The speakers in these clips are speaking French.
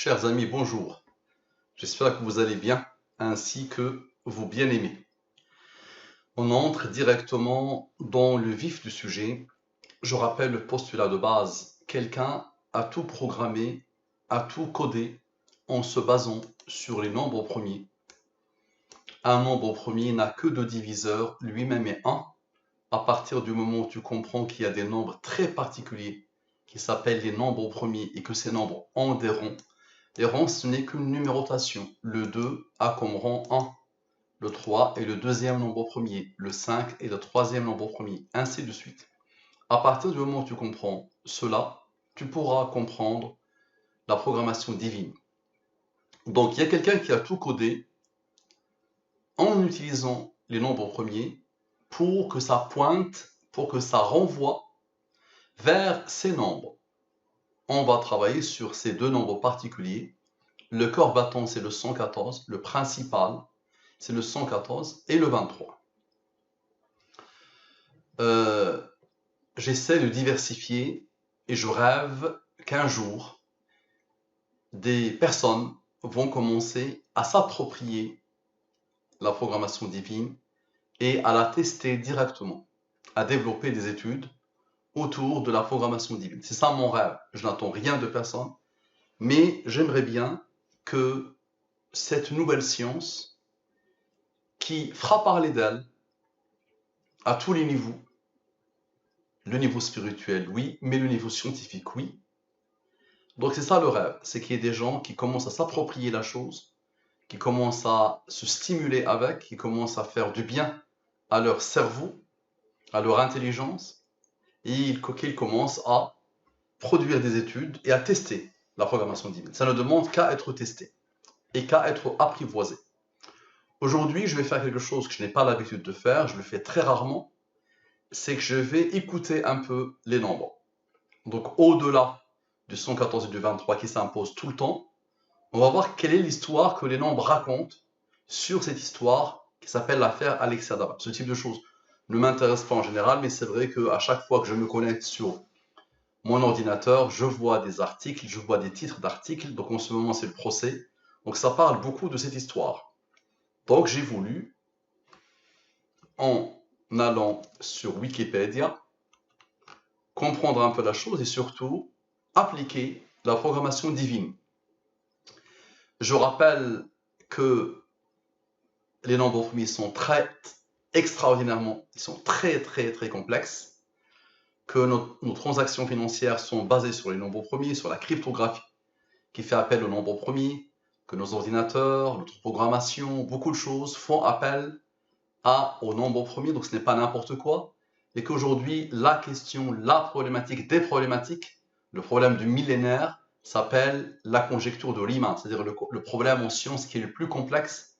Chers amis, bonjour. J'espère que vous allez bien, ainsi que vos bien-aimés. On entre directement dans le vif du sujet. Je rappelle le postulat de base. Quelqu'un a tout programmé, a tout codé en se basant sur les nombres premiers. Un nombre premier n'a que deux diviseurs, lui-même est 1. À partir du moment où tu comprends qu'il y a des nombres très particuliers qui s'appellent les nombres premiers et que ces nombres ont des ronds, les rangs, ce n'est qu'une numérotation. Le 2 a comme rang 1. Le 3 est le deuxième nombre premier. Le 5 est le troisième nombre premier. Ainsi de suite. À partir du moment où tu comprends cela, tu pourras comprendre la programmation divine. Donc, il y a quelqu'un qui a tout codé en utilisant les nombres premiers pour que ça pointe, pour que ça renvoie vers ces nombres. On va travailler sur ces deux nombres particuliers. Le corps battant, c'est le 114. Le principal, c'est le 114 et le 23. J'essaie de diversifier et je rêve qu'un jour, des personnes vont commencer à s'approprier la programmation divine et à la tester directement, à développer des études autour de la programmation divine. C'est ça mon rêve. Je n'attends rien de personne, mais j'aimerais bien que cette nouvelle science qui fera parler d'elle à tous les niveaux, le niveau spirituel, oui, mais le niveau scientifique, oui. Donc c'est ça le rêve, c'est qu'il y ait des gens qui commencent à s'approprier la chose, qui commencent à se stimuler avec, qui commencent à faire du bien à leur cerveau, à leur intelligence, et qu'ils commencent à produire des études et à tester la programmation divine. Ça ne demande qu'à être testé et qu'à être apprivoisé. Aujourd'hui, je vais faire quelque chose que je n'ai pas l'habitude de faire, je le fais très rarement, c'est que je vais écouter un peu les nombres. Donc au-delà du 114 et du 23 qui s'imposent tout le temps, on va voir quelle est l'histoire que les nombres racontent sur cette histoire qui s'appelle l'affaire Alexia Daval. Ce type de choses ne m'intéresse pas en général, mais c'est vrai qu'à chaque fois que je me connecte sur mon ordinateur, je vois des articles, je vois des titres d'articles, donc en ce moment c'est le procès, donc ça parle beaucoup de cette histoire. Donc j'ai voulu, en allant sur Wikipédia, comprendre un peu la chose et surtout appliquer la programmation divine. Je rappelle que les nombres premiers sont extraordinairement, ils sont très complexes, que nos transactions financières sont basées sur les nombres premiers, sur la cryptographie qui fait appel aux nombres premiers, que nos ordinateurs, notre programmation, beaucoup de choses font appel aux nombres premiers, donc ce n'est pas n'importe quoi, et qu'aujourd'hui, la question, la problématique des problématiques, le problème du millénaire, s'appelle la conjecture de Riemann, c'est-à-dire le problème en science qui est le plus complexe.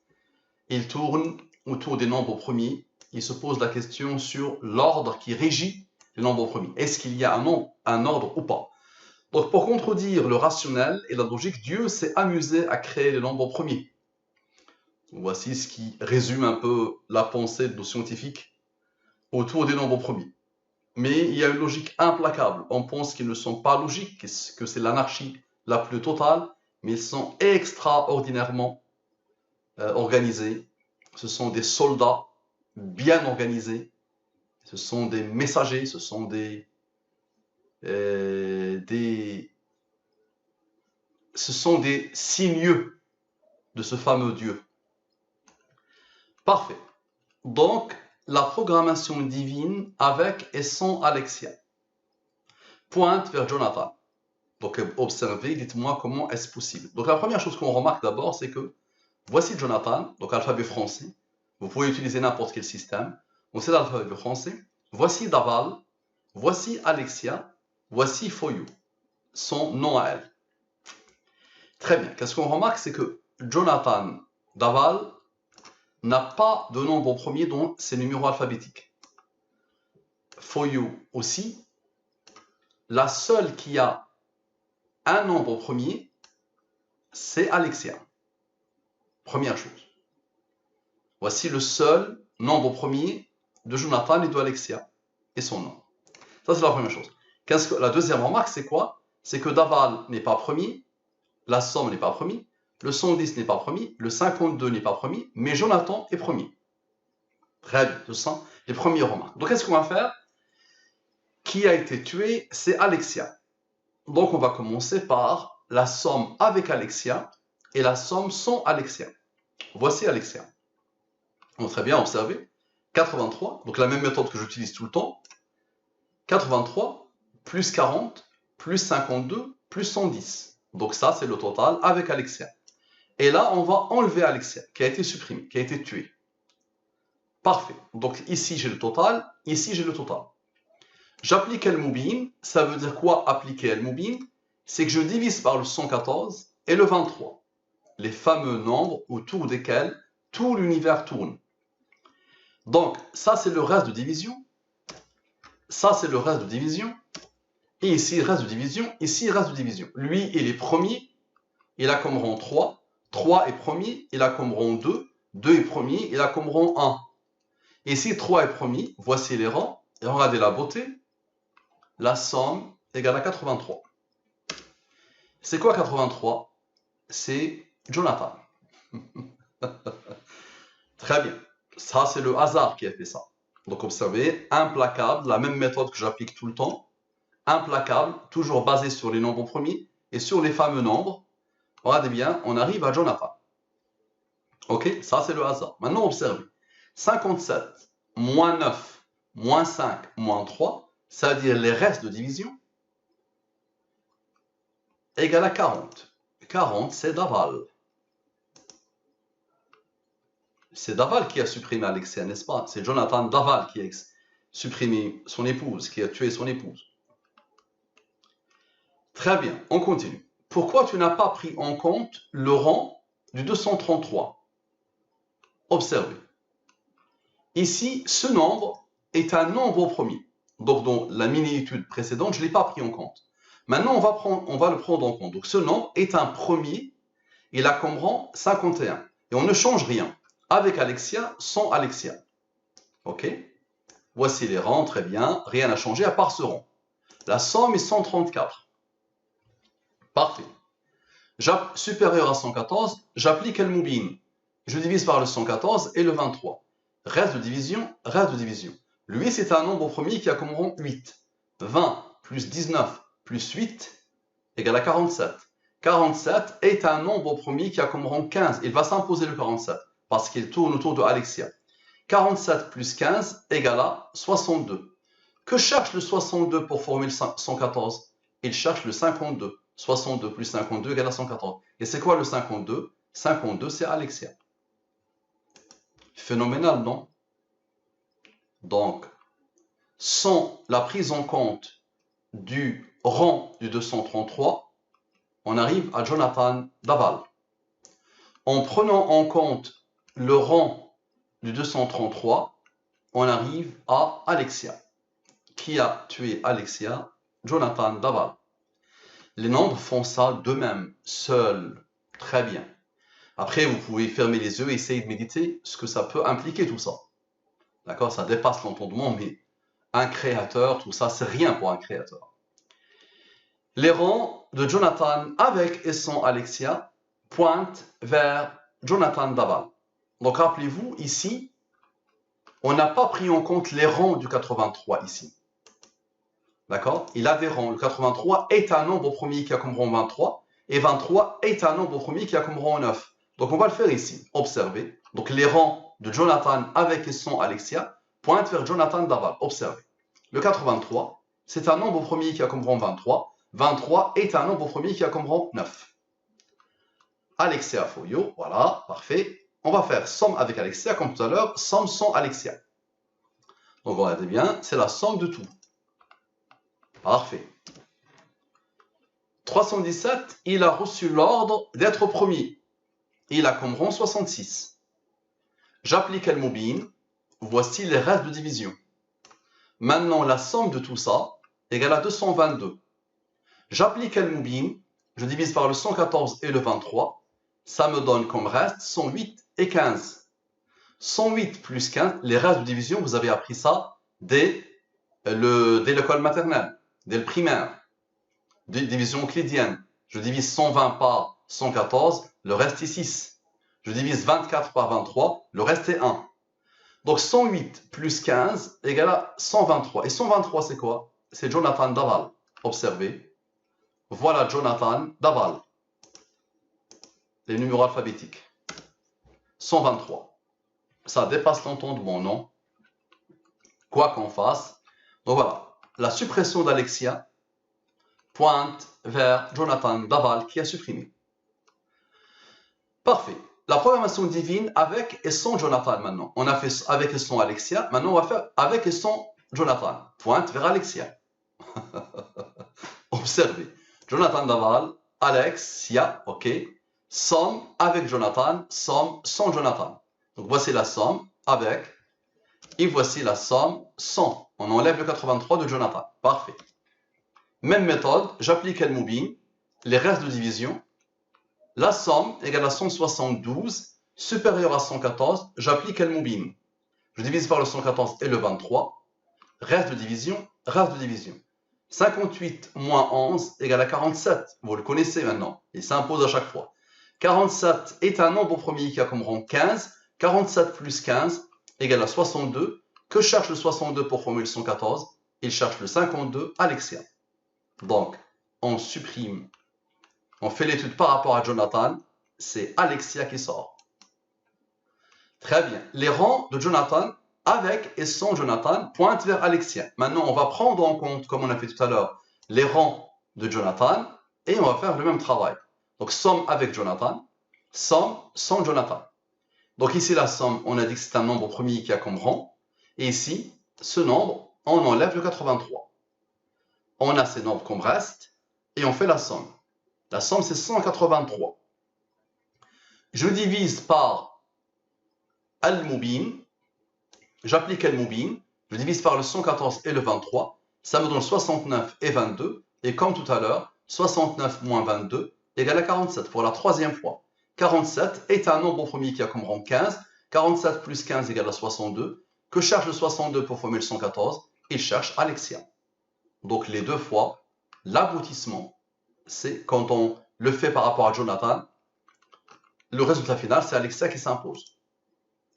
Il tourne autour des nombres premiers. Il se pose la question sur l'ordre qui régit les nombres premiers. Est-ce qu'il y a un ordre ou pas? Donc, pour contredire le rationnel et la logique, Dieu s'est amusé à créer les nombres premiers. Voici ce qui résume un peu la pensée de nos scientifiques autour des nombres premiers. Mais il y a une logique implacable. On pense qu'ils ne sont pas logiques, que c'est l'anarchie la plus totale, mais ils sont extraordinairement organisés. Ce sont des soldats bien organisés. Ce sont des messagers, ce sont des signeux de ce fameux Dieu. Parfait. Donc, la programmation divine avec et sans Alexia pointe vers Jonathan. Donc, observez, dites-moi comment est-ce possible. Donc, la première chose qu'on remarque d'abord, c'est que voici Jonathan, donc alphabet français. Vous pouvez utiliser n'importe quel système. Donc, c'est l'alphabet français. Voici Daval. Voici Alexia. Voici Foyou. Son nom à elle. Très bien. Qu'est-ce qu'on remarque, c'est que Jonathan Daval n'a pas de nombre premier dans ses numéros alphabétiques. Foyou aussi. La seule qui a un nombre premier, c'est Alexia. Première chose. Voici le seul nombre premier de Jonathan et de Alexia et son nom. Ça, c'est la première chose. La deuxième remarque, c'est quoi? C'est que Daval n'est pas premier, la somme n'est pas promis, le 110 n'est pas promis, le 52 n'est pas promis, mais Jonathan est promis. Très bien, ce sont les premières remarques. Donc, qu'est-ce qu'on va faire? Qui a été tué? C'est Alexia. Donc, on va commencer par la somme avec Alexia et la somme sans Alexia. Voici Alexia. On va très bien observer. 83, donc la même méthode que j'utilise tout le temps. 83 plus 40 plus 52 plus 110. Donc ça, c'est le total avec Alexia. Et là, on va enlever Alexia, qui a été supprimé, qui a été tué. Parfait. Donc ici, j'ai le total. Ici, j'ai le total. J'applique El-Moubin. Ça veut dire quoi appliquer El-Moubin? C'est que je divise par le 114 et le 23. Les fameux nombres autour desquels tout l'univers tourne. Donc, ça, c'est le reste de division. Ça, c'est le reste de division. Et ici, reste de division. Ici, reste de division. Lui, il est premier. Il a comme rang 3. 3 est premier. Il a comme rang 2. 2 est premier. Il a comme rang 1. Ici, 3 est premier. Voici les rangs. Et regardez la beauté. La somme égale à 83. C'est quoi 83? C'est Jonathan. Très bien. Ça, c'est le hasard qui a fait ça. Donc, observez, implacable, la même méthode que j'applique tout le temps. Implacable, toujours basé sur les nombres premiers et sur les fameux nombres. Regardez bien, on arrive à Jonathan. Ok, ça c'est le hasard. Maintenant, observez. 57 moins 9 moins 5 moins 3, c'est-à-dire les restes de division, égale à 40. 40, c'est Daval. C'est Daval qui a supprimé Alexia, n'est-ce pas? C'est Jonathan Daval qui a supprimé son épouse, qui a tué son épouse. Très bien, on continue. Pourquoi tu n'as pas pris en compte le rang du 233? Observez. Ici, ce nombre est un nombre premier. Donc, dans la mini-étude précédente, je ne l'ai pas pris en compte. Maintenant, on va le prendre en compte. Donc, ce nombre est un premier. Il a comme rang 51. Et on ne change rien. Avec Alexia, sans Alexia. OK? Voici les rangs, très bien. Rien n'a changé à part ce rang. La somme est 134. Parfait. Supérieur à 114, j'applique El Moubin. Je divise par le 114 et le 23. Reste de division, reste de division. Lui, c'est un nombre premier qui a comme rang 8. 20 plus 19 plus 8 égale à 47. 47 est un nombre premier qui a comme rang 15. Il va s'imposer le 47 parce qu'il tourne autour de Alexia. 47 plus 15 égale à 62. Que cherche le 62 pour former le 114? Il cherche le 52. 62 plus 52 égale à 114. Et c'est quoi le 52? 52, c'est Alexia. Phénoménal, non? Donc, sans la prise en compte du rang du 233, on arrive à Jonathan Daval. En prenant en compte le rang du 233, on arrive à Alexia. Qui a tué Alexia? Jonathan Daval. Les nombres font ça d'eux-mêmes, seuls. Très bien. Après, vous pouvez fermer les yeux et essayer de méditer ce que ça peut impliquer tout ça. D'accord? Ça dépasse l'entendement, mais un créateur, tout ça, c'est rien pour un créateur. Les rangs de Jonathan avec et sans Alexia pointent vers Jonathan Daval. Donc, rappelez-vous, ici, on n'a pas pris en compte les rangs du 83 ici. D'accord? Il a des rangs. Le 83 est un nombre premier qui a comme rang 23 et 23 est un nombre premier qui a comme rang 9. Donc, on va le faire ici. Observez. Donc, les rangs de Jonathan avec et sans Alexia pointent vers Jonathan Daval. Observez. Le 83, c'est un nombre premier qui a comme rang 23. 23 est un nombre premier qui a comme rang 9. Alexia Foyo, voilà, parfait. On va faire somme avec Alexia comme tout à l'heure, somme sans Alexia. Donc, regardez bien, c'est la somme de tout. Parfait. 317, il a reçu l'ordre d'être premier. Il a comme rang 66. J'applique El Moubin. Voici les restes de division. Maintenant, la somme de tout ça égale à 222. J'applique El Moubin. Je divise par le 114 et le 23. Ça me donne comme reste 108 et 15. 108 plus 15, les restes de division, vous avez appris ça dès l'école maternelle, dès le primaire. Division euclidienne. Je divise 120 par 114, le reste est 6. Je divise 24 par 23, le reste est 1. Donc 108 plus 15 égale à 123. Et 123, c'est quoi? C'est Jonathan Daval. Observez. Voilà Jonathan Daval. Les numéros alphabétiques. 123. Ça dépasse l'entendement, non? Quoi qu'on fasse. Donc voilà. La suppression d'Alexia pointe vers Jonathan Daval qui a supprimé. Parfait. La programmation divine avec et sans Jonathan maintenant. On a fait avec et sans Alexia. Maintenant, on va faire avec et sans Jonathan. Pointe vers Alexia. Observez. Jonathan Daval, Alexia, ok. Somme avec Jonathan, somme sans Jonathan. Donc voici la somme avec et voici la somme sans. On enlève le 83 de Jonathan. Parfait. Même méthode, j'applique El Moubin, les restes de division. La somme égale à 172, supérieur à 114, j'applique El Moubin. Je divise par le 114 et le 23. Reste de division, reste de division. 58 moins 11 égale à 47. Vous le connaissez maintenant, il s'impose à chaque fois. 47 est un nombre premier qui a comme rang 15. 47 plus 15 égale à 62. Que cherche le 62 pour formuler le 114? Il cherche le 52, Alexia. Donc, on supprime. On fait l'étude par rapport à Jonathan. C'est Alexia qui sort. Très bien. Les rangs de Jonathan avec et sans Jonathan pointent vers Alexia. Maintenant, on va prendre en compte, comme on a fait tout à l'heure, les rangs de Jonathan et on va faire le même travail. Donc, somme avec Jonathan, somme sans Jonathan. Donc ici, la somme, on a dit que c'est un nombre premier qui a comme rang. Et ici, ce nombre, on enlève le 83. On a ces nombres comme reste et on fait la somme. La somme, c'est 183. Je divise par Al-Moubin. J'applique Al-Moubin. Je divise par le 114 et le 23. Ça me donne 69 et 22. Et comme tout à l'heure, 69 moins 22 égale à 47 pour la troisième fois. 47 est un nombre premier qui a comme rang 15. 47 plus 15 égale à 62. Que cherche le 62 pour formuler le 114? Il cherche Alexia. Donc les deux fois, l'aboutissement, c'est quand on le fait par rapport à Jonathan, le résultat final, c'est Alexia qui s'impose.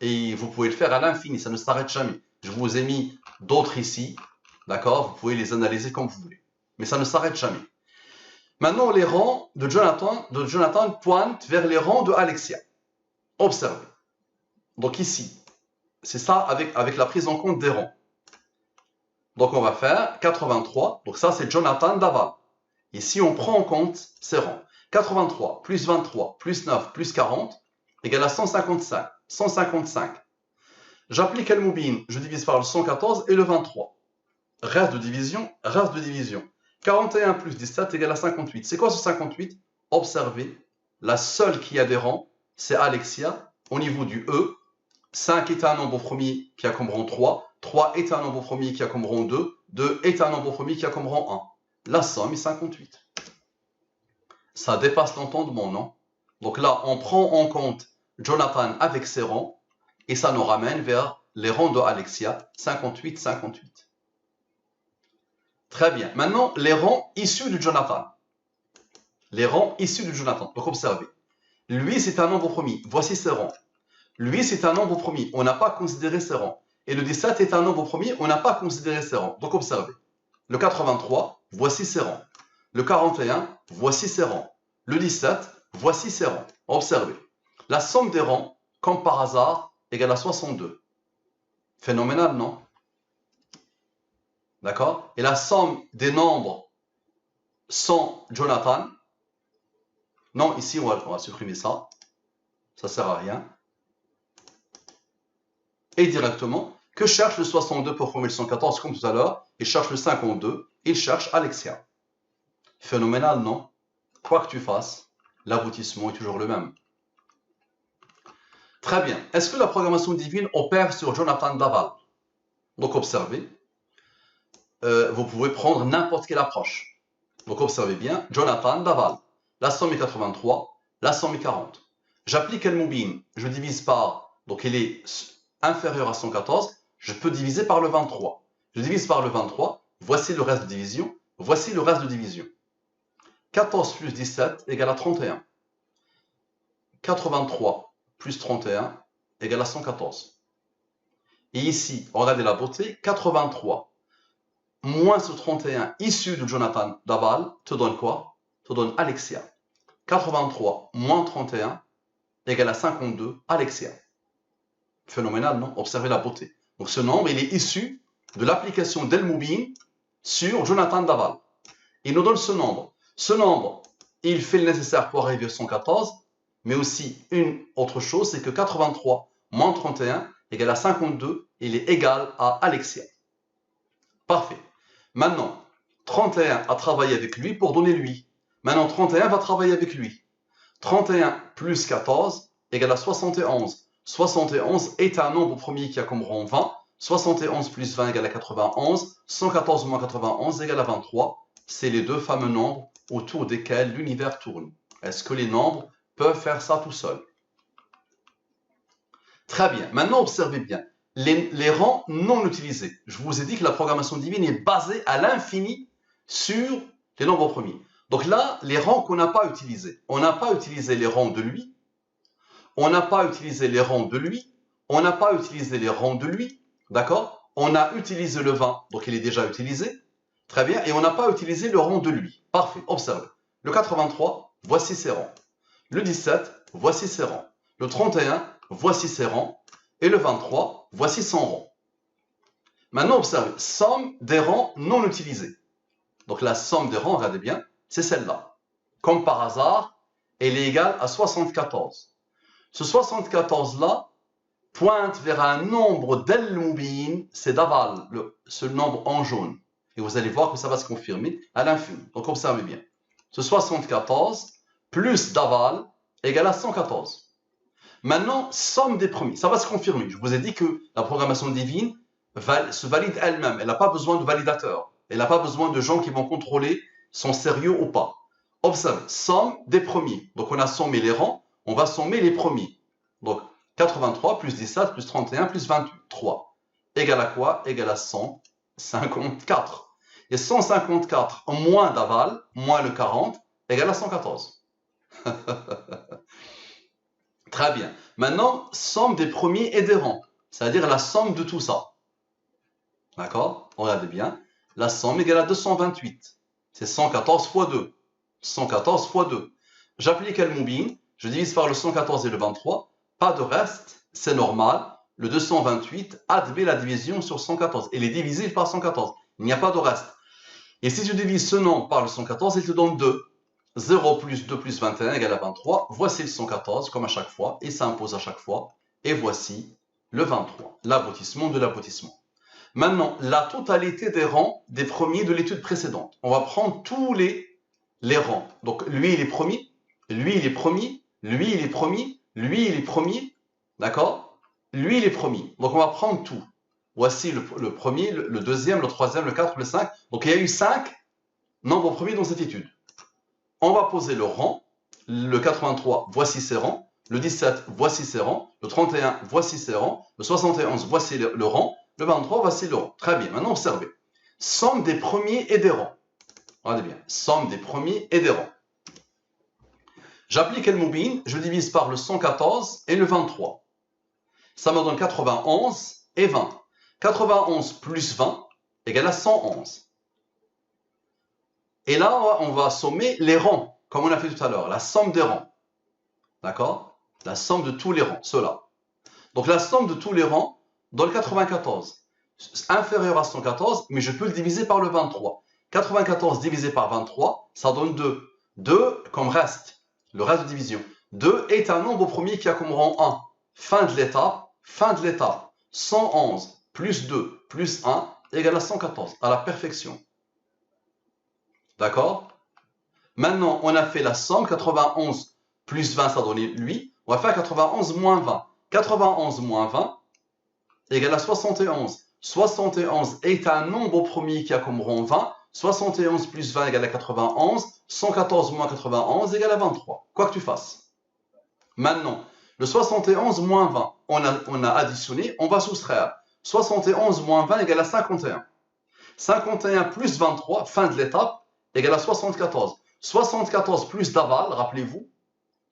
Et vous pouvez le faire à l'infini, ça ne s'arrête jamais. Je vous ai mis d'autres ici, d'accord? Vous pouvez les analyser comme vous voulez. Mais ça ne s'arrête jamais. Maintenant, les rangs de Jonathan pointent vers les rangs de Alexia. Observez. Donc ici, c'est ça avec la prise en compte des rangs. Donc on va faire 83. Donc ça, c'est Jonathan Daval. Ici, on prend en compte ces rangs. 83 plus 23 plus 9 plus 40 égale à 155. 155. J'applique El Moubin, je divise par le 114 et le 23. Reste de division, reste de division. 41 plus 17 égale à 58. C'est quoi ce 58? Observez, la seule qui a des rangs, c'est Alexia. Au niveau du E, 5 est un nombre premier qui a comme rang 3. 3 est un nombre premier qui a comme rang 2. 2 est un nombre premier qui a comme rang 1. La somme est 58. Ça dépasse l'entendement, non? Donc là, on prend en compte Jonathan avec ses rangs et ça nous ramène vers les rangs de Alexia, 58, 58. Très bien. Maintenant, les rangs issus de Jonathan. Les rangs issus de Jonathan. Donc observez. Lui, c'est un nombre premier. Voici ses rangs. Lui, c'est un nombre premier. On n'a pas considéré ses rangs. Et le 17 est un nombre premier. On n'a pas considéré ses rangs. Donc observez. Le 83, voici ses rangs. Le 41, voici ses rangs. Le 17, voici ses rangs. Observez. La somme des rangs, comme par hasard, égale à 62. Phénoménal, non? D'accord? Et la somme des nombres sans Jonathan, non, ici, on va supprimer ça. Ça ne sert à rien. Et directement, que cherche le 62 pour formuler le 114 comme tout à l'heure? Il cherche le 52. Il cherche Alexia. Phénoménal, non? Quoi que tu fasses, l'aboutissement est toujours le même. Très bien. Est-ce que la programmation divine opère sur Jonathan Daval? Donc observez. Vous pouvez prendre n'importe quelle approche. Donc observez bien. Jonathan Daval. La somme est 83. La somme est 40. J'applique El Moubin. Je divise par. Donc il est inférieur à 114. Je peux diviser par le 23. Je divise par le 23. Voici le reste de division. Voici le reste de division. 14 plus 17 égale à 31. 83 plus 31 égale à 114. Et ici, regardez la beauté, 83 moins ce 31 issu de Jonathan Daval te donne quoi? Te donne Alexia. 83 moins 31 égale à 52 Alexia. Phénoménal, non? Observez la beauté. Donc ce nombre, il est issu de l'application d'El Moubin sur Jonathan Daval. Il nous donne ce nombre. Ce nombre, il fait le nécessaire pour arriver à 114, mais aussi une autre chose, c'est que 83 moins 31 égale à 52, il est égal à Alexia. Parfait. Maintenant, 31 a travaillé avec lui pour donner lui. Maintenant, 31 va travailler avec lui. 31 plus 14 égale à 71. 71 est un nombre premier qui a comme rang 20. 71 plus 20 égale à 91. 114 moins 91 égale à 23. C'est les deux fameux nombres autour desquels l'univers tourne. Est-ce que les nombres peuvent faire ça tout seuls? Très bien. Maintenant, observez bien. Les rangs non utilisés. Je vous ai dit que la programmation divine est basée à l'infini sur les nombres premiers. Donc là, les rangs qu'on n'a pas utilisés. On n'a pas utilisé les rangs de lui. On n'a pas utilisé les rangs de lui. On n'a pas utilisé les rangs de lui. D'accord? On a utilisé le 20, donc il est déjà utilisé. Très bien. Et on n'a pas utilisé le rang de lui. Parfait. Observez. Le 83, voici ses rangs. Le 17, voici ses rangs. Le 31, voici ses rangs. Et le 23, voici son rang. Maintenant, observez. Somme des rangs non utilisés. Donc la somme des rangs, regardez bien, c'est celle-là. Comme par hasard, elle est égale à 74. Ce 74-là pointe vers un nombre d'El Moubin, c'est Daval, ce nombre en jaune. Et vous allez voir que ça va se confirmer à l'infini. Donc observez bien. Ce 74 plus Daval égale à 114. Maintenant, somme des premiers. Ça va se confirmer. Je vous ai dit que la programmation divine se valide elle-même. Elle n'a pas besoin de validateur. Elle n'a pas besoin de gens qui vont contrôler son sérieux ou pas. Observez, somme des premiers. Donc on a sommé les rangs, on va sommer les premiers. Donc 83 plus 17 plus 31 plus 23. Égale à quoi? Égale à 154. Et 154 en moins d'aval, moins le 40, égale à 114. Très bien. Maintenant, somme des premiers et des rangs. C'est-à-dire la somme de tout ça. D'accord? Regardez bien. La somme égale à 228. C'est 114 fois 2. 114 fois 2. J'applique El Moubin. Je divise par le 114 et le 23. Pas de reste. C'est normal. Le 228 admet la division sur 114. Il est divisible par 114. Il n'y a pas de reste. Et si tu divises ce nombre par le 114, il te donne 2. 0 plus 2 plus 21 égale à 23. Voici le 114, comme à chaque fois. Et ça impose à chaque fois. Et voici le 23. L'aboutissement de l'aboutissement. Maintenant, la totalité des rangs des premiers de l'étude précédente. On va prendre tous les rangs. Donc, lui, il est premier. Lui, il est premier. Lui, il est premier. Lui, il est premier. D'accord? Lui, il est premier. Donc, on va prendre tout. Voici le premier, le deuxième, le troisième, le 4, le 5. Donc, il y a eu 5 nombres premiers dans cette étude. On va poser le rang. Le 83, voici ses rangs. Le 17, voici ses rangs. Le 31, voici ses rangs. Le 71, voici le rang. Le 23, voici le rang. Très bien. Maintenant, observez. Somme des premiers et des rangs. Regardez bien. Somme des premiers et des rangs. J'applique El Moubin. Je divise par le 114 et le 23. Ça me donne 91 et 20. 91 plus 20 égale à 111. Et là, on va sommer les rangs, comme on a fait tout à l'heure. La somme des rangs. D'accord? La somme de tous les rangs, ceux-là. Donc la somme de tous les rangs donne 94. Inférieur à 114, mais je peux le diviser par le 23. 94 divisé par 23, ça donne 2. 2 comme reste, le reste de division. 2 est un nombre premier qui a comme rang 1. Fin de l'étape, fin de l'étape. 111 plus 2 plus 1 égale à 114, à la perfection. D'accord? Maintenant, on a fait la somme, 91 plus 20, ça donne 8. On va faire 91 moins 20. 91 moins 20 égale à 71. 71 est un nombre premier qui a comme rang 20. 71 plus 20 égale à 91. 114 moins 91 égale à 23. Quoi que tu fasses. Maintenant, le 71 moins 20, on a additionné, on va soustraire. 71 moins 20 égale à 51. 51 plus 23, fin de l'étape, égale à 74. 74 plus d'aval, rappelez-vous,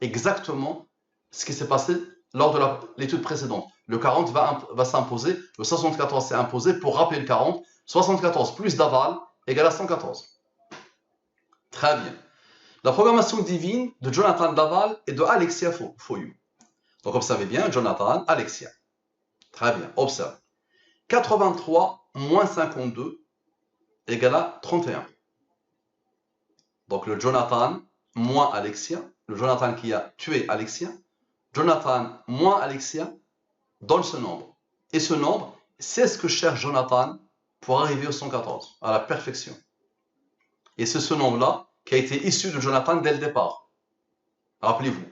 exactement ce qui s'est passé lors de l'étude précédente. Le 40 va s'imposer, le 74 s'est imposé pour rappeler le 40. 74 plus Daval égale à 114. Très bien. La programmation divine de Jonathan Daval et de Alexia Foyou. Donc observez bien, Jonathan, Alexia. Très bien, observe. 83 moins 52 égale à 31. Donc le Jonathan moins Alexia, le Jonathan qui a tué Alexia, Jonathan moins Alexia donne ce nombre. Et ce nombre, c'est ce que cherche Jonathan pour arriver au 114, à la perfection. Et c'est ce nombre-là qui a été issu de Jonathan dès le départ. Rappelez-vous,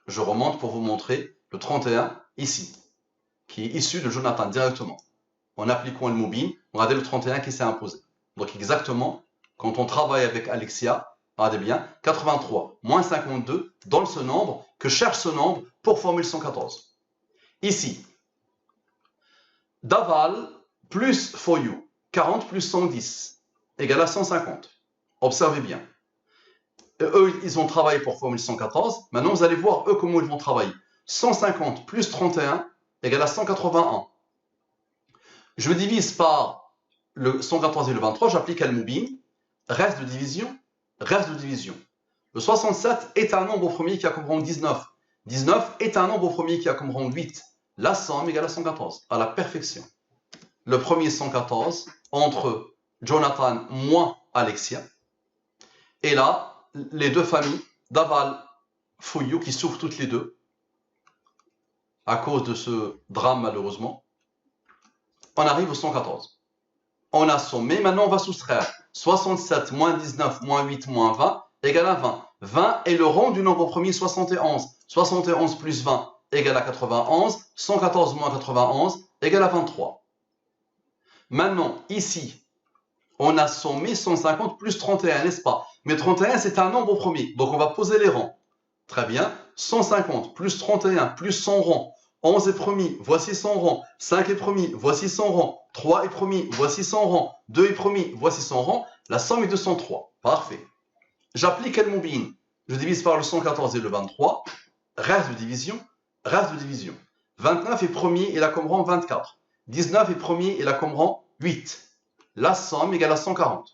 je remonte pour vous montrer le 31 ici, qui est issu de Jonathan directement. En appliquant le Moubin, regardez le 31 qui s'est imposé. Donc exactement, quand on travaille avec Alexia, regardez bien, 83 moins 52 donne ce nombre que cherche ce nombre pour formuler le 114. Ici, Daval plus Foyou, 40 plus 110, égale à 150. Observez bien. Eux, ils ont travaillé pour formuler 114. Maintenant, vous allez voir, eux, comment ils vont travailler. 150 plus 31 égale à 181. Je divise par le 114 et le 23, j'applique Al-Moubin. Reste de division, reste de division. Le 67 est un nombre au premier qui a comme rang 19. 19 est un nombre au premier qui a comme rang 8. La somme égale à 114, à la perfection. Le premier 114 entre Jonathan moins Alexia. Et là, les deux familles, Daval, Foyou, qui souffrent toutes les deux à cause de ce drame malheureusement. On arrive au 114. On a sommé, maintenant on va soustraire. 67 moins 19 moins 8 moins 20 égale à 20. 20 est le rang du nombre premier 71. 71 plus 20 égale à 91. 114 moins 91 égale à 23. Maintenant, ici, on a sommé 150 plus 31, n'est-ce pas? Mais 31, c'est un nombre au premier. Donc, on va poser les rangs. Très bien. 150 plus 31 plus son rang. 11 est premier, voici son rang. 5 est premier, voici son rang. 3 est premier, voici son rang. 2 est premier, voici son rang. La somme est de 103. Parfait. J'applique le Moubin. Je divise par le 114 et le 23. Reste de division, reste de division. 29 est premier, il a comme rang 24. 19 est premier, il a comme rang 8. La somme égale à 140.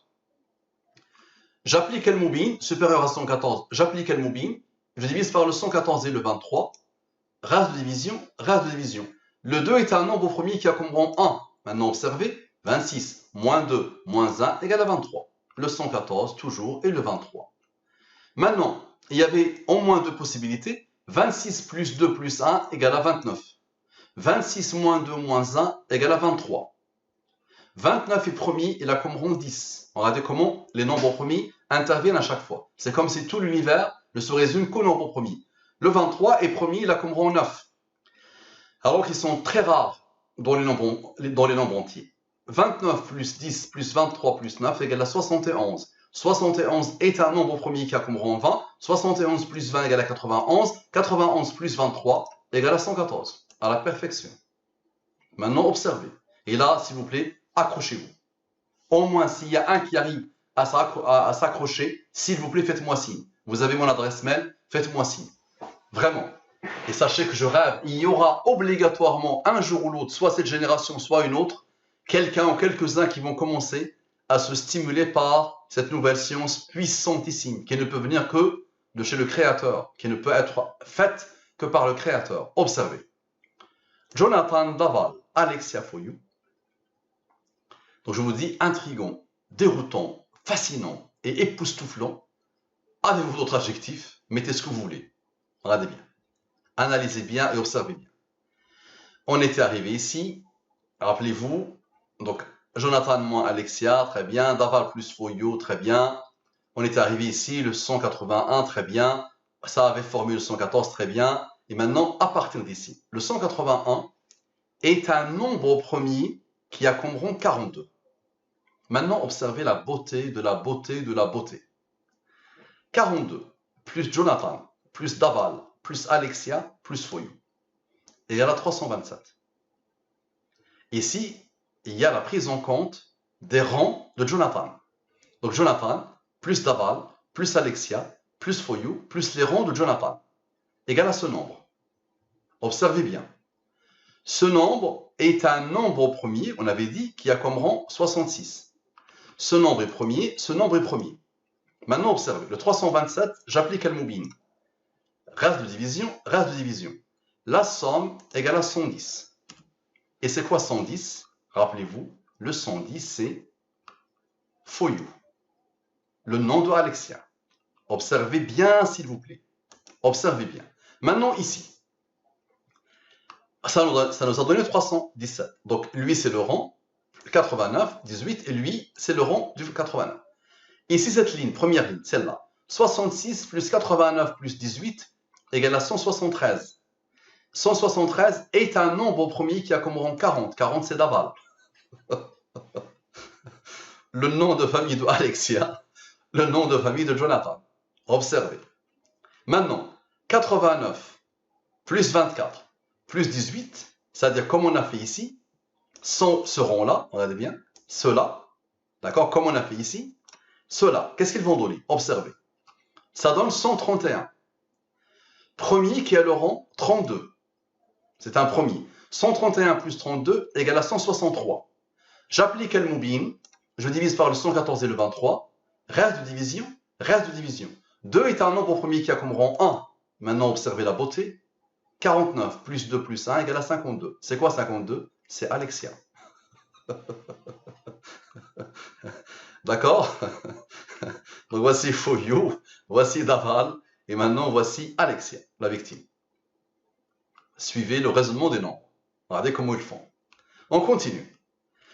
J'applique le Moubin, supérieur à 114, j'applique le Moubin. Je divise par le 114 et le 23. Reste de division, reste de division. Le 2 est un nombre au premier qui a comme rang 1. Maintenant, observez, 26 moins 2 moins 1 égale à 23. Le 114 toujours et le 23. Maintenant, il y avait au moins deux possibilités. 26 plus 2 plus 1 égale à 29. 26 moins 2 moins 1 égale à 23. 29 est premier, il a comme rang 10. Regardez comment les nombres premiers interviennent à chaque fois. C'est comme si tout l'univers ne se résume qu'au nombre premier. Le 23 est premier, il a comme rang 9. Alors qu'ils sont très rares dans les nombres entiers. 29 plus 10 plus 23 plus 9 égale à 71. 71 est un nombre premier qui a comme rang 20. 71 plus 20 égale à 91. 91 plus 23 égale à 114. À la perfection. Maintenant, observez. Et là, s'il vous plaît, accrochez-vous. Au moins, s'il y a un qui arrive à s'accrocher, s'il vous plaît, faites-moi signe. Vous avez mon adresse mail, faites-moi signe. Vraiment. Et sachez que je rêve, il y aura obligatoirement un jour ou l'autre, soit cette génération, soit une autre, quelqu'un ou quelques-uns qui vont commencer à se stimuler par cette nouvelle science puissantissime, qui ne peut venir que de chez le Créateur, qui ne peut être faite que par le Créateur. Observez. Jonathan Daval, Alexia Foyou. Donc je vous dis, intrigant, déroutant, fascinant et époustouflant. Avez-vous d'autres adjectifs? Mettez ce que vous voulez. Regardez bien. Analysez bien et observez bien. On était arrivé ici. Rappelez-vous. Donc, Jonathan moins Alexia, très bien. Daval plus Foyou, très bien. On était arrivé ici, le 181, très bien. Ça avait formé le 114, très bien. Et maintenant, à partir d'ici, le 181 est un nombre au premier qui a comme rang 42. Maintenant, observez la beauté de la beauté de la beauté. 42 plus Jonathan plus Daval plus Alexia plus Foyou égale à 327. Ici, il y a la prise en compte des rangs de Jonathan. Donc Jonathan plus Daval plus Alexia plus Foyou plus les rangs de Jonathan égale à ce nombre. Observez bien. Ce nombre est un nombre premier, on avait dit, qui a comme rang 66. Ce nombre est premier, ce nombre est premier. Maintenant, observez, le 327, j'applique Al-Moubin. Reste de division, reste de division. La somme égale à 110. Et c'est quoi 110? Rappelez-vous, le 110, c'est Foyou, le nom de Alexia. Observez bien, s'il vous plaît. Observez bien. Maintenant, ici, ça nous a donné 317. Donc, lui, c'est le rang 89, 18, et lui, c'est le rang du 89. Ici, cette ligne, première ligne, celle-là, 66 plus 89 plus 18 égale à 173. 173 est un nombre premier qui a comme rang 40. 40, c'est Daval. Le nom de famille de Alexia, le nom de famille de Jonathan. Observez. Maintenant, 89 plus 24 plus 18, c'est-à-dire comme on a fait ici, ce rang-là, regardez bien, ceux-là, d'accord, comme on a fait ici, ceux-là, qu'est-ce qu'ils vont donner? Observez. Ça donne 131. Premier qui a le rang 32. C'est un premier. 131 plus 32 égale à 163. J'applique Al-Moubin, je divise par le 114 et le 23. Reste de division, reste de division. 2 est un nombre premier qui a comme rang 1. Maintenant, observez la beauté. 49 plus 2 plus 1 égale à 52. C'est quoi 52? C'est Alexia. D'accord? Donc voici Foyou, voici Daval, et maintenant voici Alexia, la victime. Suivez le raisonnement des nombres. Regardez comment ils font. On continue.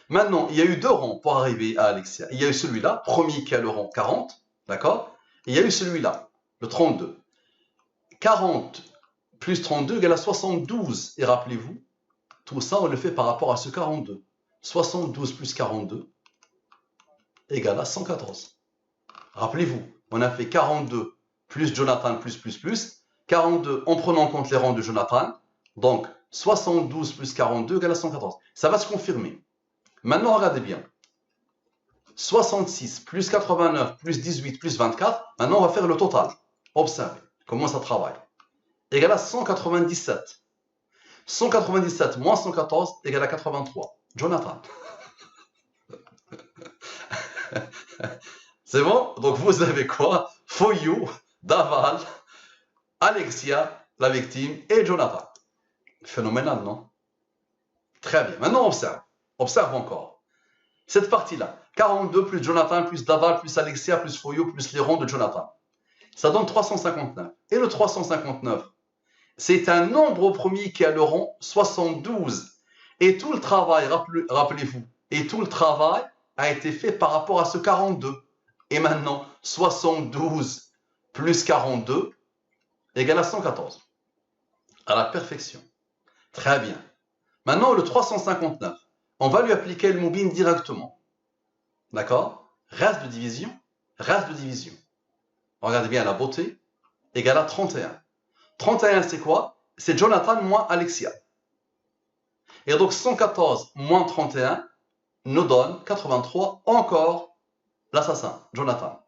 Maintenant, il y a eu deux rangs pour arriver à Alexia. Il y a eu celui-là, premier qui a le rang 40, d'accord? Et il y a eu celui-là, le 32. 40 plus 32 égale à 72. Et rappelez-vous, tout ça, on le fait par rapport à ce 42. 72 plus 42 égale à 114. Rappelez-vous, on a fait 42 plus Jonathan plus. 42 en prenant en compte les rangs de Jonathan. Donc, 72 plus 42 égale à 114. Ça va se confirmer. Maintenant, regardez bien. 66 plus 89 plus 18 plus 24. Maintenant, on va faire le total. Observez comment ça travaille. Égale à 197. 197 moins 114 égale à 83. Jonathan. C'est bon? Donc vous avez quoi? Foyou, Daval, Alexia, la victime, et Jonathan. Phénoménal, non? Très bien. Maintenant, observe. Observe encore. Cette partie-là. 42 plus Jonathan, plus Daval, plus Alexia, plus Foyou, plus les ronds de Jonathan. Ça donne 359. Et le 359, c'est un nombre premier qui a le rang 72. Et tout le travail, rappelez-vous, et tout le travail a été fait par rapport à ce 42. Et maintenant, 72 plus 42 égale à 114. À la perfection. Très bien. Maintenant, le 359, on va lui appliquer le Moubin directement. D'accord? Reste de division, reste de division. Regardez bien la beauté, égale à 31. 31, c'est quoi? C'est Jonathan moins Alexia. Et donc 114 moins 31 nous donne 83, encore l'assassin, Jonathan.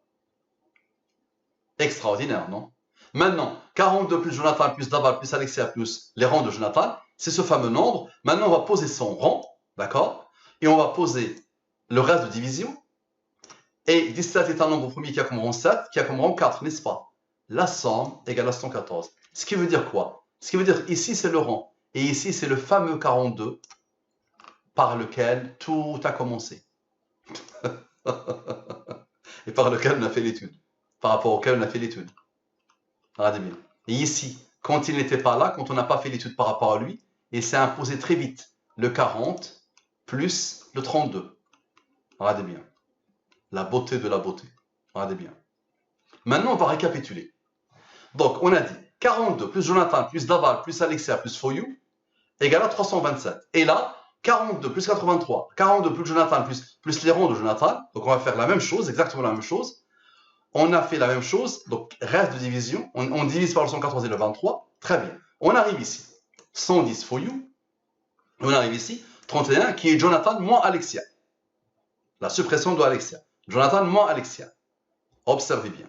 Extraordinaire, non? Maintenant, 42 plus Jonathan, plus Daval, plus Alexia, plus les rangs de Jonathan, c'est ce fameux nombre. Maintenant, on va poser son rang, d'accord? Et on va poser le reste de division. Et 17 est un nombre premier qui a comme rang 7, qui a comme rang 4, n'est-ce pas? La somme égale à 114. Ce qui veut dire quoi? Ce qui veut dire ici, c'est le rang. Et ici, c'est le fameux 42 par lequel tout a commencé. Et par lequel on a fait l'étude. Par rapport auquel on a fait l'étude. Regardez bien. Et ici, quand il n'était pas là, quand on n'a pas fait l'étude par rapport à lui, il s'est imposé très vite le 40 plus le 32. Regardez bien. La beauté de la beauté. Regardez bien. Maintenant, on va récapituler. Donc, on a dit 42 plus Jonathan, plus Daval, plus Alexia, plus Foyou, égale à 327. Et là, 42 plus 83, 42 plus Jonathan, plus les ronds de Jonathan. Donc, on va faire la même chose, exactement la même chose. On a fait la même chose, donc reste de division. On divise par le 114 et le 23. Très bien. On arrive ici. 110 Foyou. On arrive ici. 31 qui est Jonathan moins Alexia. La suppression de Alexia. Jonathan moins Alexia. Observez bien.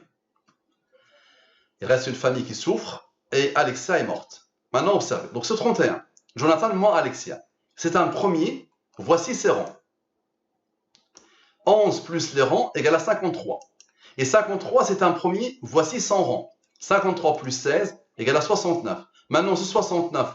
Il reste une famille qui souffre et Alexia est morte. Maintenant, observez. Donc, ce 31, Jonathan, moi, Alexia, c'est un premier. Voici ses rangs. 11 plus les rangs égale à 53. Et 53, c'est un premier. Voici son rang. 53 plus 16 égale à 69. Maintenant, ce 69,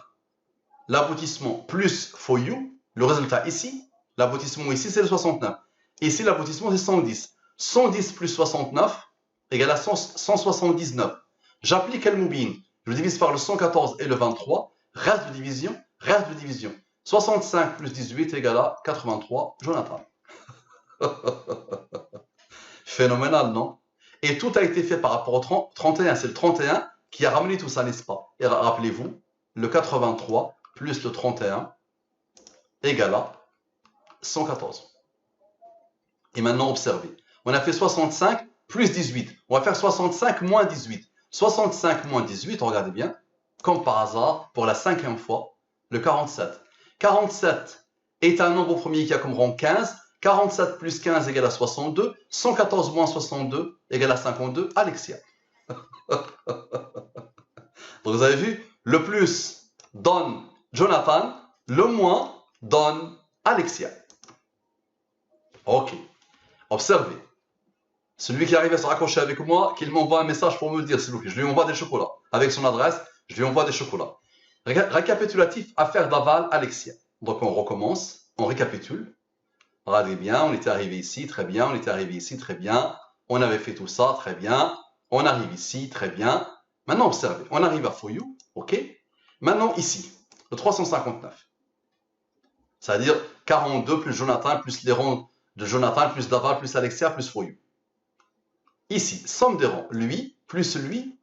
l'aboutissement plus for you, le résultat ici, l'aboutissement ici, c'est le 69. Ici, l'aboutissement, c'est 110. 110 plus 69 égale à 179. J'applique le moubin. Je divise par le 114 et le 23. Reste de division, reste de division. 65 plus 18 égale à 83. Jonathan. Phénoménal, non? Et tout a été fait par rapport au 31. C'est le 31 qui a ramené tout ça, n'est-ce pas? Et rappelez-vous, le 83 plus le 31 égale à 114. Et maintenant, observez. On a fait 65 plus 18. On va faire 65 moins 18. 65 moins 18, regardez bien, comme par hasard, pour la 5e fois, le 47. 47 est un nombre premier qui a comme rang 15. 47 plus 15 égale à 62. 114 moins 62 égale à 52. Alexia. Donc vous avez vu, le plus donne Jonathan, le moins donne Alexia. Ok. Observez. Celui qui arrive à se raccrocher avec moi, qu'il m'envoie un message pour me le dire, s'il vous plaît. Je lui envoie des chocolats. Avec son adresse, je lui envoie des chocolats. Récapitulatif, affaire d'aval, Alexia. Donc on recommence, on récapitule. Regardez bien, on était arrivé ici, très bien. On était arrivé ici, très bien. On avait fait tout ça, très bien. On arrive ici, très bien. Maintenant, observez. On arrive à For You, ok. Maintenant, ici, le 359. C'est-à-dire 42 plus Jonathan, plus les rangs de Jonathan, plus d'aval, plus Alexia, plus For You. Ici, somme des rangs, lui, plus lui,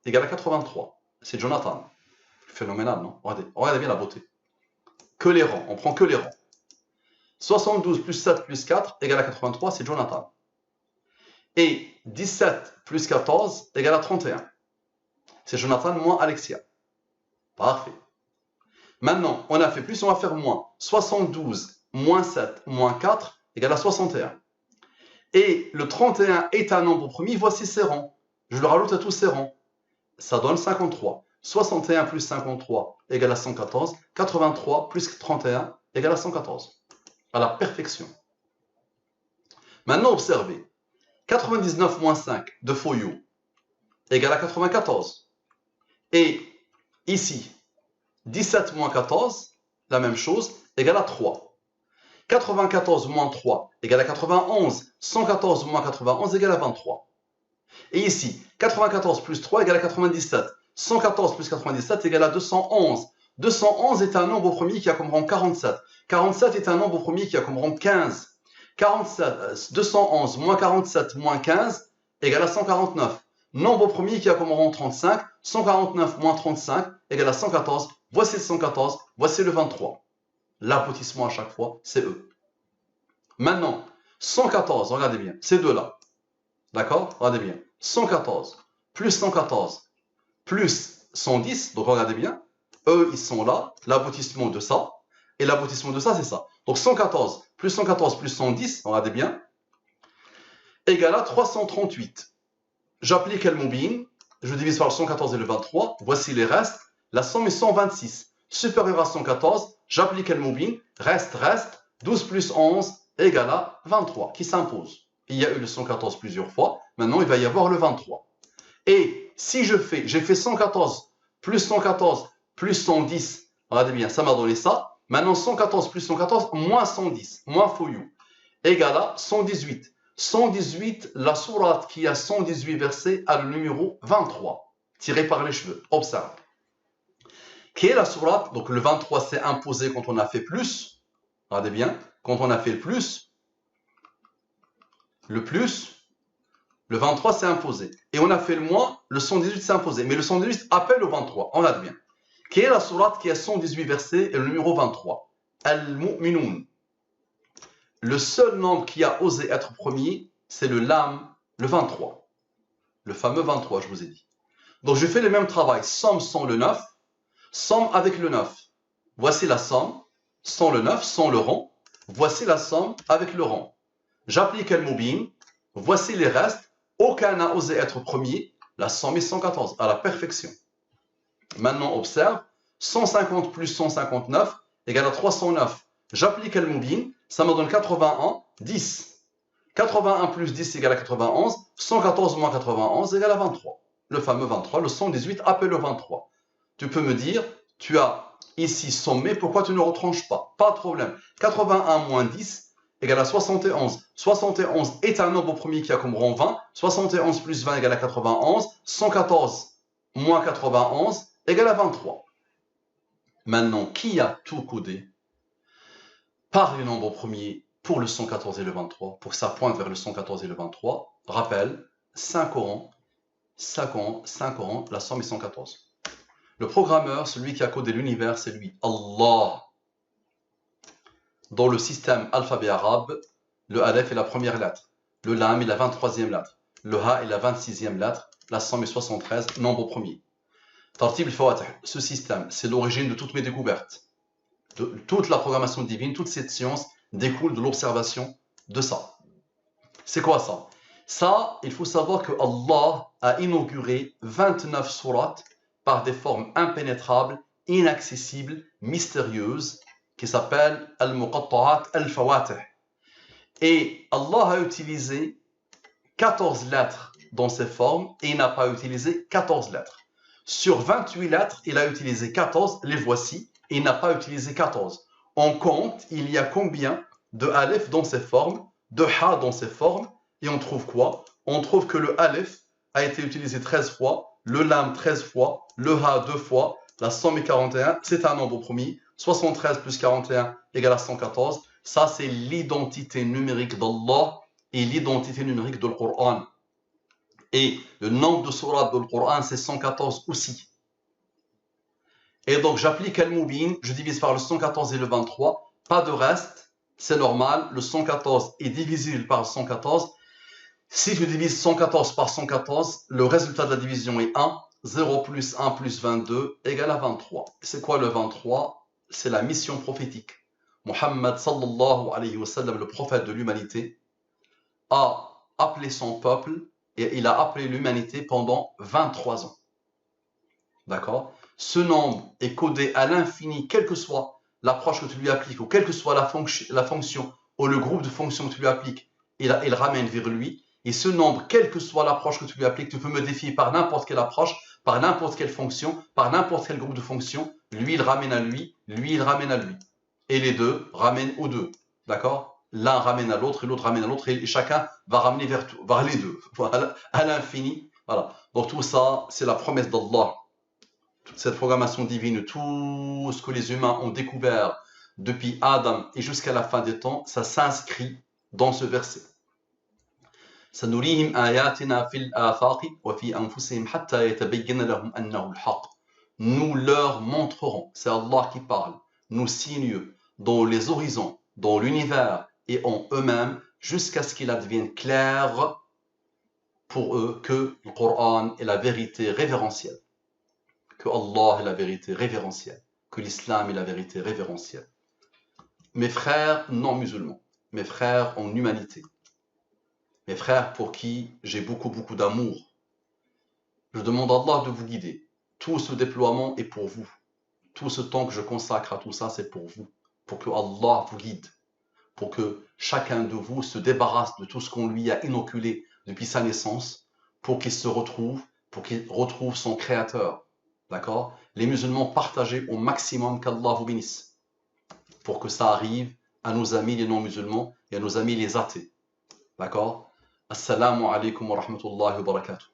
égale à 83. C'est Jonathan. Phénoménal, non? Regardez bien la beauté. Que les rangs, on prend que les rangs. 72 plus 7 plus 4 égale à 83, c'est Jonathan. Et 17 plus 14 égale à 31. C'est Jonathan moins Alexia. Parfait. Maintenant, on a fait plus, on va faire moins. 72 moins 7 moins 4 égale à 61. Et le 31 est un nombre premier, voici ses rangs. Je le rajoute à tous ses rangs. Ça donne 53. 61 plus 53 égale à 114. 83 plus 31 égale à 114. À la perfection. Maintenant, observez. 99 moins 5 de For You égale à 94. Et ici, 17 moins 14, la même chose, égale à 3. 94 moins 3 égale à 91. 114 moins 91 égale à 23. Et ici, 94 plus 3 égale à 97. 114 plus 97 égale à 211. 211 est un nombre premier qui a comme rang 47. 47 est un nombre premier qui a comme rang 15. 211 moins 47 moins 15 égale à 149. Nombre premier qui a comme rang 35. 149 moins 35 égale à 114. Voici le 114, voici le 23. L'aboutissement à chaque fois, c'est eux. Maintenant, 114, regardez bien, ces deux-là. D'accord? Regardez bien. 114 plus 114 plus 110, donc regardez bien. Eux, ils sont là, l'aboutissement de ça. Et l'aboutissement de ça, c'est ça. Donc 114 plus 110, regardez bien, égale à 338. J'applique le moubin, je divise par le 114 et le 23. Voici les restes. La somme est 126. Supérieur à 114, j'applique le moubin, reste. 12 plus 11 égale à 23, qui s'impose. Il y a eu le 114 plusieurs fois. Maintenant, il va y avoir le 23. Et si j'ai fait 114 plus 110, regardez bien, ça m'a donné ça. Maintenant, 114 plus 114 moins 110, moins For You, égale à 118. 118, la sourate qui a 118 versets a le numéro 23, tiré par les cheveux. Observe. Qui est la sourate? Donc le 23 s'est imposé quand on a fait plus. Regardez bien, quand on a fait le plus, le 23 s'est imposé. Et on a fait le moins, le 118 s'est imposé. Mais le 118 appelle au 23. On a bien. Qui est la sourate qui a 118 versets et le numéro 23? Al-Mu'minun. Le seul nombre qui a osé être premier, c'est le Lam, le 23. Le fameux 23, je vous ai dit. Donc je fais le même travail. Somme sans le 9, somme avec le 9. Voici la somme sans le 9, sans le rang. Voici la somme avec le rang. J'applique le moubin. Voici les restes. Aucun n'a osé être premier. La somme est 114, à la perfection. Maintenant, observe, 150 plus 159 égale à 309. J'applique Al-Mubin, ça me donne 81, 10. 81 plus 10 égale à 91, 114 moins 91 égale à 23. Le fameux 23, le 118 appelle le 23. Tu peux me dire, tu as ici sommé, pourquoi tu ne retranches pas? Pas de problème. 81 moins 10 égale à 71. 71 est un nombre premier qui a comme rang 20. 71 plus 20 égale à 91. 114 moins 91 égale à 23. Maintenant, qui a tout codé par les nombres premiers pour le 114 et le 23, pour que ça pointe vers le 114 et le 23? Rappel, 5 rangs, 5 rangs, la somme est 114. Le programmeur, celui qui a codé l'univers, c'est lui, Allah. Dans le système alphabet arabe, le Aleph est la première lettre, le Lam est la 23e lettre, le Ha est la 26e lettre, la somme est 73, nombre premier. Tartib al-Fawatih, ce système, c'est l'origine de toutes mes découvertes. Toute la programmation divine, toute cette science découle de l'observation de ça. C'est quoi ça? Ça, il faut savoir que Allah a inauguré 29 sourates par des formes impénétrables, inaccessibles, mystérieuses, qui s'appellent Al-Muqatta'at Al-Fawatih. Et Allah a utilisé 14 lettres dans ces formes et il n'a pas utilisé 14 lettres. Sur 28 lettres, il a utilisé 14, les voici, et il n'a pas utilisé 14. On compte, il y a combien de Aleph dans ces formes, de Ha dans ces formes, et on trouve quoi? On trouve que le Aleph a été utilisé 13 fois, le Lam 13 fois, le Ha 2 fois, la somme est 41, c'est un nombre premier, 73 plus 41 égale à 114. Ça, c'est l'identité numérique d'Allah et l'identité numérique de Coran. Et le nombre de sourates de Coran, c'est 114 aussi. Et donc, j'applique Al-Mubin, je divise par le 114 et le 23, pas de reste, c'est normal, le 114 est divisible par le 114. Si tu divises 114 par 114, le résultat de la division est 1, 0 plus 1 plus 22 égale à 23. C'est quoi le 23? C'est la mission prophétique. Muhammad sallallahu alayhi wa sallam, le prophète de l'humanité, a appelé son peuple et il a appelé l'humanité pendant 23 ans. D'accord? Ce nombre est codé à l'infini, quelle que soit l'approche que tu lui appliques, ou quelle que soit la fonction, ou le groupe de fonctions que tu lui appliques, il ramène vers lui. Et ce nombre, quelle que soit l'approche que tu lui appliques, tu peux me défier par n'importe quelle approche, par n'importe quelle fonction, par n'importe quel groupe de fonctions. Lui, il ramène à lui, lui, il ramène à lui. Et les deux ramènent aux deux. D'accord? L'un ramène à l'autre et l'autre ramène à l'autre, et chacun va ramener vers les deux, voilà, à l'infini. Voilà. Donc tout ça, c'est la promesse d'Allah. Toute cette programmation divine, tout ce que les humains ont découvert depuis Adam et jusqu'à la fin des temps, ça s'inscrit dans ce verset. سنريهم آياتنا في الآفاق وفي أنفسهم حتى يتبين لهم أنه الحق. Nous leur montrerons, c'est Allah qui parle, nos signes dans les horizons, dans l'univers et en eux-mêmes, jusqu'à ce qu'il advienne clair pour eux que le Coran est la vérité révérentielle, que Allah est la vérité révérentielle, que l'islam est la vérité révérentielle. Mes frères non musulmans, mes frères en humanité, mes frères pour qui j'ai beaucoup d'amour, je demande à Allah de vous guider. Tout ce déploiement est pour vous. Tout ce temps que je consacre à tout ça, c'est pour vous. Pour que Allah vous guide. Pour que chacun de vous se débarrasse de tout ce qu'on lui a inoculé depuis sa naissance, pour qu'il se retrouve, pour qu'il retrouve son Créateur. D'accord? Les musulmans, partagez au maximum, qu'Allah vous bénisse. Pour que ça arrive à nos amis les non-musulmans et à nos amis les athées. D'accord? Assalamu alaikum wa rahmatullahi wa barakatuh.